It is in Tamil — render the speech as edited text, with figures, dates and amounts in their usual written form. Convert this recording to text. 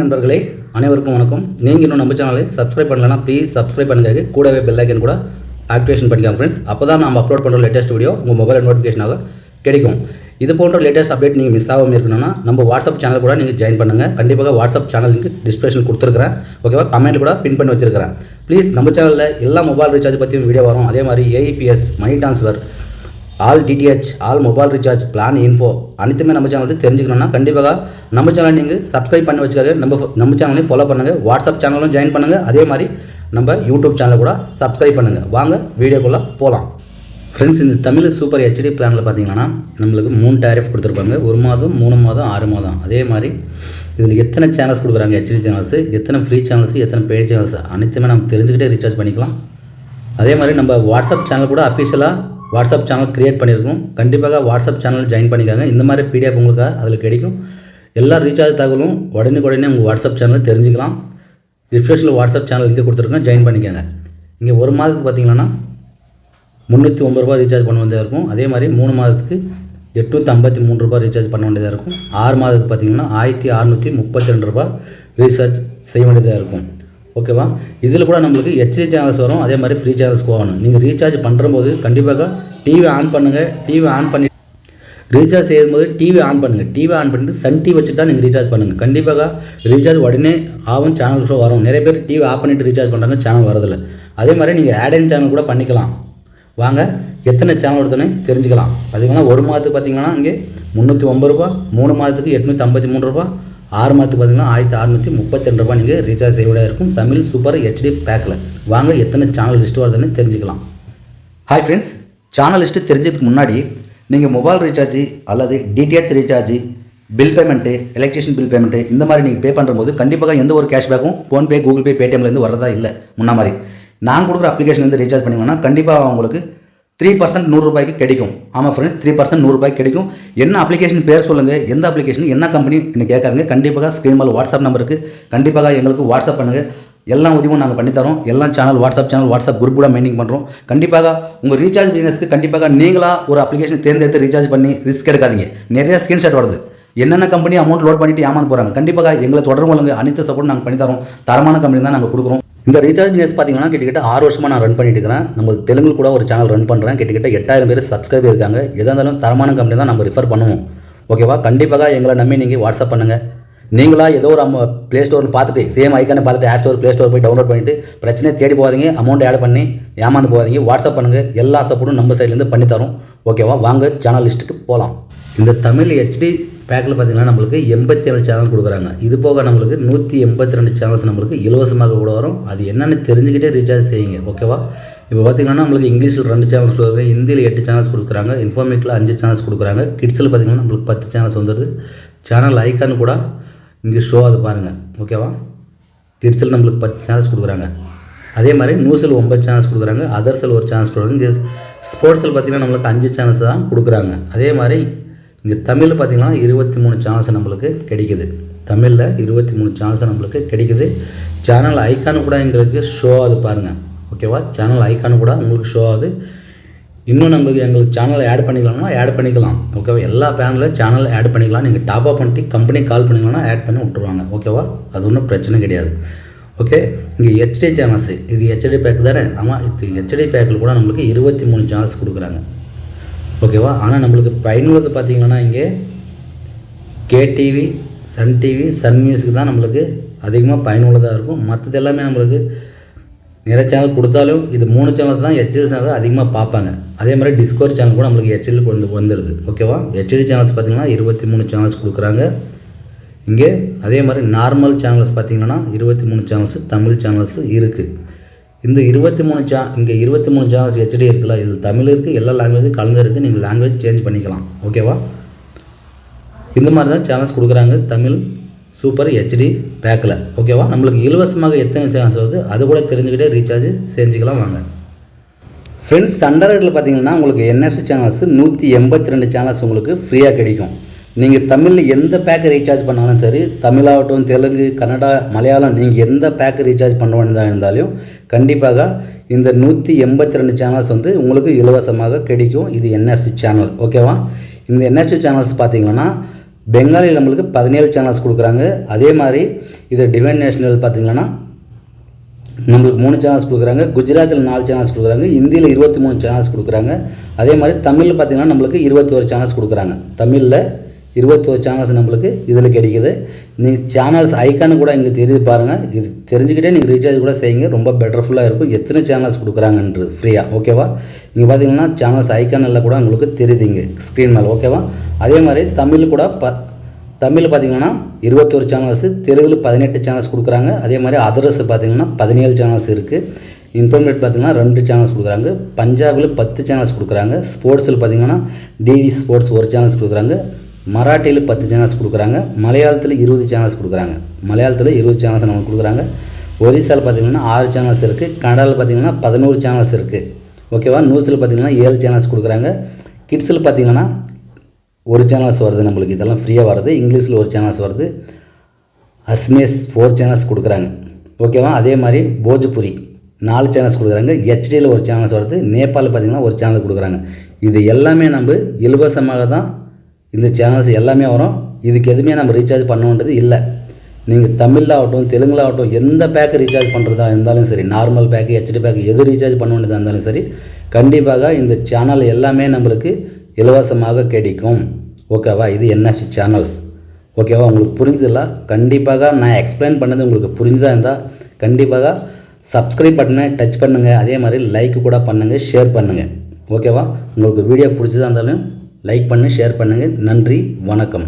நண்பர்களே அனைவருக்கும் வணக்கம். நீங்கள் இன்னும் நம்ம சேனலை சப்ஸ்கிரைப் பண்ணலன்னா ப்ளீஸ் சப்ஸ்கிரைப் பண்ணுங்க. கூடவே பெல் ஐக்கன் கூட ஆக்டிவேஷன் பண்ணிக்கலாம் ஃப்ரெண்ட்ஸ். அப்போ தான் நம்ம அப்லோட் பண்ணுற லேட்டஸ்ட் வீடியோ உங்கள் மொபைல் நோட்டிஃபிகேஷனாக கிடைக்கும். இது போன்ற லேட்டஸ்ட் அப்டேட் நீங்கள் மிஸ் ஆகாமல் இருக்கணும்னா நம்ம வாட்ஸ்அப் சேனல் கூட நீங்கள் ஜாயின் பண்ணுங்கள். கண்டிப்பாக வாட்ஸ்அப் சேனல் லிங்க் டிஸ்கிரிப்ஷன் கொடுத்துருக்கிறேன். ஓகேவா, கமெண்ட் கூட பின் பண்ணி வச்சிருக்கிறேன். ப்ளீஸ் நம்ம சேனலில் எல்லா மொபைல் ரீசார்ஜ் பற்றியும் வீடியோ வரும். அதே மாதிரி AEPS, money transfer, all DTH, all mobile recharge, plan info அனைத்துமே நம்ம சேனல் தெரிஞ்சுக்கணும்னா கண்டிப்பாக நம்ம சேனலை நீங்கள் சப்ஸ்கிரைப் பண்ணி வச்சுக்காக நம்ம சேனலையும் ஃபாலோ பண்ணுங்கள். வாட்ஸ்அப் சேனலும் ஜாயின் பண்ணுங்கள். அதே மாதிரி நம்ம யூடியூப் சேனலை கூட சப்ஸ்கிரைப் பண்ணுங்கள். வாங்க வீடியோக்குள்ளே போகலாம். ஃப்ரெண்ட்ஸ், இந்த தமிழ் சூப்பர் ஹெச்டி பிளானில் பார்த்தீங்கன்னா நம்மளுக்கு 3 டேரிஃப் கொடுத்துருப்பாங்க. 1 மாதம், 3 மாதம், 6 மாதம். அதே மாதிரி இதில் எத்தனை சேனல்ஸ் கொடுக்குறாங்க, ஹெச்டி சேனல்ஸு, எத்தனை ஃப்ரீ சேனல்ஸு, எத்தனை பெய்ட் சேனல்ஸ் அனைத்துமே நம்ம தெரிஞ்சுக்கிட்டே ரீசார்ஜ் பண்ணிக்கலாம். அதே மாதிரி நம்ம வாட்ஸ்அப் சேனல் கூட அஃபிஷியலாக வாட்ஸ்அப் சேனல் க்ரியேட் பண்ணியிருக்கோம். கண்டிப்பாக வாட்ஸ்அப் சேனல் ஜாயின் பண்ணிக்காங்க. இந்த மாதிரி பிடிஎஃப் உங்களுக்கு அதில் கிடைக்கும். எல்லா ரீசார்ஜ் தகவலும் உடனே உங்கள் வாட்ஸ்அப் சேனலில் தெரிஞ்சுக்கலாம். டிஸ்கிரிப்ஷனில் வாட்ஸ்அப் சேனல் லிங்க் கொடுத்துருக்கோம், ஜாயின் பண்ணிக்காங்க. இங்கே 1 மாதத்துக்கு பார்த்தீங்கன்னா 309 ரூபா ரீசார்ஜ் பண்ண வேண்டியதாக இருக்கும். அதே மாதிரி 3 மாதத்துக்கு 853 ரூபா ரீசார்ஜ் பண்ண வேண்டியதாக இருக்கும். 6 மாதத்துக்கு பார்த்தீங்கன்னா 1632 ரூபா ரீசார்ஜ் செய்ய வேண்டியதாக இருக்கும். ஓகேவா, இதில் கூட நம்மளுக்கு ஹெச்டி சேனல்ஸ் வரும். அதே மாதிரி ஃப்ரீ சேனல்ஸ் போகணும். நீங்கள் ரீசார்ஜ் பண்ணும்போது கண்டிப்பாக டிவி ஆன் பண்ணுங்கள். டிவி ஆன் பண்ணி ரீசார்ஜ் செய்யும்போது டிவி ஆன் பண்ணுங்கள். டிவி ஆன் பண்ணிட்டு சன் டிவி வச்சுட்டா நீங்கள் ரீசார்ஜ் பண்ணுங்கள். கண்டிப்பாக ரீசார்ஜ் உடனே ஆகும், சேனல் ஷோ வரும். நிறைய பேர் டிவி ஆஃப் பண்ணிவிட்டு ரீசார்ஜ் பண்ணுறாங்க, சேனல் வரதில்லை. அதே மாதிரி நீங்கள் ஆட் அண்ட் சேனல் கூட பண்ணிக்கலாம். வாங்க எத்தனை சேனல் எடுத்தோன்னே தெரிஞ்சுக்கலாம். பார்த்தீங்கன்னா 1 மாதத்துக்கு பார்த்தீங்கன்னா இங்கே 309 ரூபா, 3 மாதத்துக்கு 853 ரூபா, 6 மாதத்துக்கு பார்த்தீங்கன்னா 1632 ரூபா நீங்கள் ரீசார்ஜ் செய்ய இருக்கும் தமிழ் சூப்பர் ஹெச்டி பேக்கில். வாங்க எத்தனை சேனல் லிஸ்ட்டு வருதுன்னு தெரிஞ்சுக்கலாம். ஹாய் ஃப்ரெண்ட்ஸ், சேனல் லிஸ்ட்டு தெரிஞ்சதுக்கு முன்னாடி நீங்கள் மொபைல் ரீசார்ஜ் அல்லது DTH recharge, bill payment, electrician bill payment இந்த மாதிரி நீங்கள் பே பண்ணும்போது கண்டிப்பாக எந்த ஒரு கேஷ்பேக்கும் ஃபோன்பே, கூகுள் பே, பேடிஎம்லேருந்து வரதா இல்லை. முன்ன மாதிரி நான் கொடுக்குற அப்ளிகேஷன்லேருந்து ரீசார்ஜ் பண்ணிங்கன்னா கண்டிப்பாக உங்களுக்கு 3% 100 ரூபாய்க்கு கிடைக்கும். ஆமாம் ஃப்ரெண்ட்ஸ், 3% 100 ரூபாய்க்கு கிடைக்கும். என்ன அப்ளிகேஷன் பேர் சொல்லுங்கள், எந்த அப்ளிகேஷன், என்ன கம்பெனி என்ன கேட்காதுங்க. கண்டிப்பாக ஸ்க்ரீன் மேல் வாட்ஸ்அப் நம்பருக்கு கண்டிப்பாக எங்களுக்கு வாட்ஸ்அப் பண்ணுங்கள். எல்லா உதவியும் நாங்கள் பண்ணித்தரோம். எல்லா சேனல் வாட்ஸ்அப் குரூப் கூட மெயின்டைன் பண்ணுறோம். கண்டிப்பாக உங்கள் ரீசார்ஜ் பிஸ்னஸ்க்கு கண்டிப்பாக நீங்களாக ஒரு அப்ளிகேஷன் தேர்ந்தெடுத்து ரீசார்ஜ் பண்ணி ரிஸ்க் எடுக்காதீங்க. நிறைய ஸ்க்ரீன்ஷாட் வருது. என்னென்ன கம்பெனி அமௌண்ட் லோட் பண்ணிவிட்டு ஏமாந்து போகிறாங்க. கண்டிப்பாக எங்களை தொடர்பு கொள்ளுங்க. அனைத்து சப்போர்ட் நாங்கள் பண்ணித்தரோம். தரமான கம்பெனி தான் நாங்கள் கொடுக்குறோம். இந்த ரீசார்ஜ் பிஸ்னஸ் பார்த்தீங்கன்னா கிட்டத்தட்ட 6 வருஷமாக நான் ரன் பண்ணிட்டு இருக்கிறேன். நம்ம தெலுங்கு கூட ஒரு சேனல் ரன் பண்ணுறேன். கிட்டத்தட்ட 8000 பேர் சப்ஸ்கிரைபர் இருக்காங்க. எதாக இருந்தாலும் தரமான கம்பெனி தான் நம்ம ரிஃபர் பண்ணுவோம். ஓகேவா, கண்டிப்பாக எங்களை நம்பி நீங்கள் வாட்ஸ்அப் பண்ணுங்கள். நீங்களா ஏதோ ஒரு ப்ளே ஸ்டோரில் பார்த்துட்டு சேம் ஐக்கானை பார்த்துட்டு ஆப் ஸ்டோர், ப்ளே ஸ்டோர் போய் டவுன்லோட் பண்ணிவிட்டு பிரச்சனையை தேடி போகாதீங்க. அமௌண்ட் ஆட் பண்ணி ஏமாந்து போகாதீங்க. வாட்ஸ்அப் பண்ணுங்கள். எல்லா சப்போர்ட்டும் நம்ம சைட்லேருந்து பண்ணித்தரோம். ஓகேவா, வாங்க சேனல் லிஸ்ட்டுக்கு போகலாம். இந்த தமிழ் ஹெச்டி பேக்கில் பார்த்தீங்கன்னா நம்மளுக்கு 87 சேனல் கொடுக்குறாங்க. இது போக நம்மளுக்கு 182 சேனல்ஸ் நம்மளுக்கு இலவசமாக கூட வரும். அது என்னென்னு தெரிஞ்சுக்கிட்டே ரீசார்ஜ் செய்யுங்க. ஓகேவா, இப்போ பார்த்தீங்கன்னா நம்மளுக்கு இங்கிலீஷில் 2 சேனல்ஸ் வருது, ஹிந்தியில் 8 சேனல்ஸ் கொடுக்குறாங்க, இன்ஃபர்மேட்டில் 5 சேனல்ஸ் கொடுக்குறாங்க, கிட்ஸில் பார்த்தீங்கன்னா நம்மளுக்கு 10 சேனல்ஸ் வந்துடுது. சேனல் ஐக்கான் கூட இங்கே ஷோ அது பாருங்கள். ஓகேவா, கிட்ஸில் நம்மளுக்கு 10 சேனல்ஸ் கொடுக்குறாங்க. அதே மாதிரி நியூஸில் 9 சேனல்ஸ் கொடுக்குறாங்க, அதர்ஸில் ஒரு சேனல்ஸ் கொடுக்குறாங்க. இங்கே ஸ்போர்ட்ஸில் பார்த்தீங்கன்னா நம்மளுக்கு 5 சேனல்ஸ் தான் கொடுக்குறாங்க. அதே மாதிரி இங்கே தமிழில் பார்த்தீங்கன்னா 23 சேனல்ஸ் நம்மளுக்கு கிடைக்குது. தமிழில் 23 சேனல்ஸ் நம்மளுக்கு கிடைக்குது. சேனல் ஐக்கானு கூட எங்களுக்கு ஷோ ஆகுது பாருங்கள். ஓகேவா, சேனல் ஐக்கானு கூட உங்களுக்கு ஷோ ஆகுது. இன்னும் எங்களுக்கு சேனல் ஆட் பண்ணிக்கலாம்னா ஆட் பண்ணிக்கலாம். ஓகேவா, எல்லா பேனலில் சேனல் ஆட் பண்ணிக்கலாம். நீங்கள் டாப் அப் பண்ணிட்டு கம்பெனி கால் பண்ணிக்கலாம்னா ஆட் பண்ணி விட்டுருவாங்க. ஓகேவா, அது ஒன்றும் பிரச்சனை கிடையாது. ஓகே, இங்கே ஹெச்டி சேனல்ஸ், இது ஹெச்டி பேக் தானே. ஆமாம், இது ஹெச்டி பேக்கில் கூட நம்மளுக்கு 23 சேனல்ஸ் கொடுக்குறாங்க. ஓகேவா, ஆனால் நம்மளுக்கு பயனுள்ளது பார்த்தீங்கன்னா இங்கே கேடிவி, சன் டிவி, சன் மியூசிக் தான் நம்மளுக்கு அதிகமாக பயனுள்ளதாக இருக்கும். மற்றது எல்லாமே நம்மளுக்கு நிறைய சேனல் கொடுத்தாலும் இது 3 சேனல் தான் ஹெச்டி சேனல் அதிகமாக பார்ப்பாங்க. அதே மாதிரி டிஸ்கவர் சேனல் கூட நம்மளுக்கு ஹெச்டியில் வந்துடுது. ஓகேவா, ஹெச்டி சேனல்ஸ் பார்த்தீங்கன்னா 23 சேனல்ஸ் கொடுக்குறாங்க இங்கே. அதே மாதிரி நார்மல் சேனல்ஸ் பார்த்தீங்கன்னா 23 சேனல்ஸ் தமிழ் சேனல்ஸ் இருக்குது. இந்த 23 இங்கே 23 சேனல்ஸ் ஹெச்டி இருக்குல்ல, இது தமிழ் இருக்குது, எல்லா லாங்குவேஜும் கலந்து இருக்குது. நீங்கள் லாங்குவேஜ் சேஞ்ச் பண்ணிக்கலாம். ஓகேவா, இந்த மாதிரி தான் சேனல்ஸ் கொடுக்குறாங்க தமிழ் சூப்பர் ஹெச்டி பேக்கில். ஓகேவா, நம்மளுக்கு இலவசமாக எத்தனை சேனல்ஸ் வருது அது கூட தெரிஞ்சுக்கிட்டே ரீசார்ஜ் செஞ்சுக்கலாம். வாங்க ஃப்ரெண்ட்ஸ், அண்டர்ரேட்டில் பார்த்தீங்கன்னா உங்களுக்கு என்எஃப்சி சேனல்ஸ் 182 சேனல்ஸ் உங்களுக்கு ஃப்ரீயாக கிடைக்கும். நீங்கள் தமிழில் எந்த பேக்கை ரீசார்ஜ் பண்ணாலும் சரி, தமிழாகட்டும், தெலுங்கு, கன்னடா, மலையாளம், நீங்கள் எந்த பேக்கை ரீசார்ஜ் பண்ண வேண்டியதாக இருந்தாலும் கண்டிப்பாக இந்த 182 சேனல்ஸ் உங்களுக்கு இலவசமாக கிடைக்கும். இது என்எஃப்சி சேனல். ஓகேவா, இந்த என்எஃப்சி சேனல்ஸ் பார்த்தீங்கன்னா பெங்காலியில் நம்மளுக்கு 17 சேனல்ஸ் கொடுக்குறாங்க. அதே மாதிரி இது டிவைன் நேஷனல் பார்த்திங்கன்னா நம்மளுக்கு 3 சேனல்ஸ் கொடுக்குறாங்க. குஜராத்தில் 4 சேனல்ஸ் கொடுக்குறாங்க. ஹிந்தியில் 23 சேனல்ஸ் கொடுக்குறாங்க. அதே மாதிரி தமிழில் பார்த்திங்கன்னா நம்மளுக்கு 21 சேனல்ஸ் கொடுக்குறாங்க. தமிழில் 21 சேனல்ஸ் நம்மளுக்கு இதில் கிடைக்கிது. நீங்கள் சேனல்ஸ் ஐக்கானு கூட இங்கே தெரியுது பாருங்கள். இது தெரிஞ்சுக்கிட்டே நீங்கள் ரீசார்ஜ் கூட செய்யுங்க, ரொம்ப பெட்டர்ஃபுல்லாக இருக்கும். எத்தனை சேனல்ஸ் கொடுக்குறாங்கன்றது ஃப்ரீயாக, ஓகேவா? இங்கே பார்த்தீங்கன்னா சேனல்ஸ் ஐக்கான் எல்லாம் கூட உங்களுக்கு தெரியுது இங்கே ஸ்க்ரீன் மேலே, ஓகேவா? அதே மாதிரி தமிழ் கூட தமிழ் பார்த்திங்கன்னா 21 சேனல்ஸு, தெலுங்கில் 18 சேனல்ஸ் கொடுக்குறாங்க. அதே மாதிரி அதர்ஸ் பார்த்திங்கன்னா 17 சேனல்ஸ் இருக்குது. இன்டர்நெட் பார்த்திங்கன்னா 2 சேனல்ஸ் கொடுக்குறாங்க. பஞ்சாபில் 10 சேனல்ஸ் கொடுக்குறாங்க. ஸ்போர்ட்ஸில் பார்த்திங்கன்னா டிடி ஸ்போர்ட்ஸ் 1 சேனல்ஸ் கொடுக்குறாங்க. மராட்டியில் 10 சேனல்ஸ் கொடுக்குறாங்க. மலையாளத்தில் 20 சேனல்ஸ் கொடுக்குறாங்க. மலையாளத்தில் 20 சேனல்ஸ் நமக்கு கொடுக்குறாங்க. ஒரிசாவில் பார்த்திங்கன்னா 6 சேனல்ஸ் இருக்குது. கன்னடாவில் பார்த்திங்கன்னா 11 சேனல்ஸ் இருக்குது, ஓகேவா? நியூஸில் பார்த்திங்கன்னா 7 சேனல்ஸ் கொடுக்குறாங்க. கிட்ஸில் பார்த்திங்கன்னா 1 சேனல்ஸ் வருது நம்மளுக்கு, இதெல்லாம் ஃப்ரீயாக வருது. இங்கிலீஷில் 1 சேனல்ஸ் வருது. அஸ்மேஸ் 4 சேனல்ஸ் கொடுக்குறாங்க, ஓகேவா? அதே மாதிரி போஜ்புரி 4 சேனல்ஸ் கொடுக்குறாங்க. ஹெச்டியில் 1 சேனல்ஸ் வருது. நேபாளில் பார்த்திங்கன்னா 1 சேனல் கொடுக்குறாங்க. இது எல்லாமே நம்ம இலவசமாக தான் இந்த சேனல்ஸ் எல்லாமே வரும். இதுக்கு எதுவுமே நம்ம ரீசார்ஜ் பண்ணணுன்றது இல்லை. நீங்கள் தமிழாகட்டும் தெலுங்குலாகட்டும் எந்த பேக்கு ரீசார்ஜ் பண்ணுறதா இருந்தாலும் சரி, நார்மல் பேக்கு ஹெச்டி பேக்கு எது ரீசார்ஜ் பண்ண வேண்டியதாக இருந்தாலும் சரி, கண்டிப்பாக இந்த சேனல் எல்லாமே நம்மளுக்கு இலவசமாக கிடைக்கும், ஓகேவா? இது என்எஃப்சி சேனல்ஸ், ஓகேவா? உங்களுக்கு புரிஞ்சதில்ல? கண்டிப்பாக நான் எக்ஸ்பிளைன் பண்ணது உங்களுக்கு புரிஞ்சுதான் இருந்தால் கண்டிப்பாக சப்ஸ்கிரைப் பட்டனை டச் பண்ணுங்கள். அதே மாதிரி லைக் கூட பண்ணுங்கள், ஷேர் பண்ணுங்கள், ஓகேவா? உங்களுக்கு வீடியோ பிடிச்சதா இருந்தாலும் லைக் பண்ணி ஷேர் பண்ணுங்கள். நன்றி, வணக்கம்.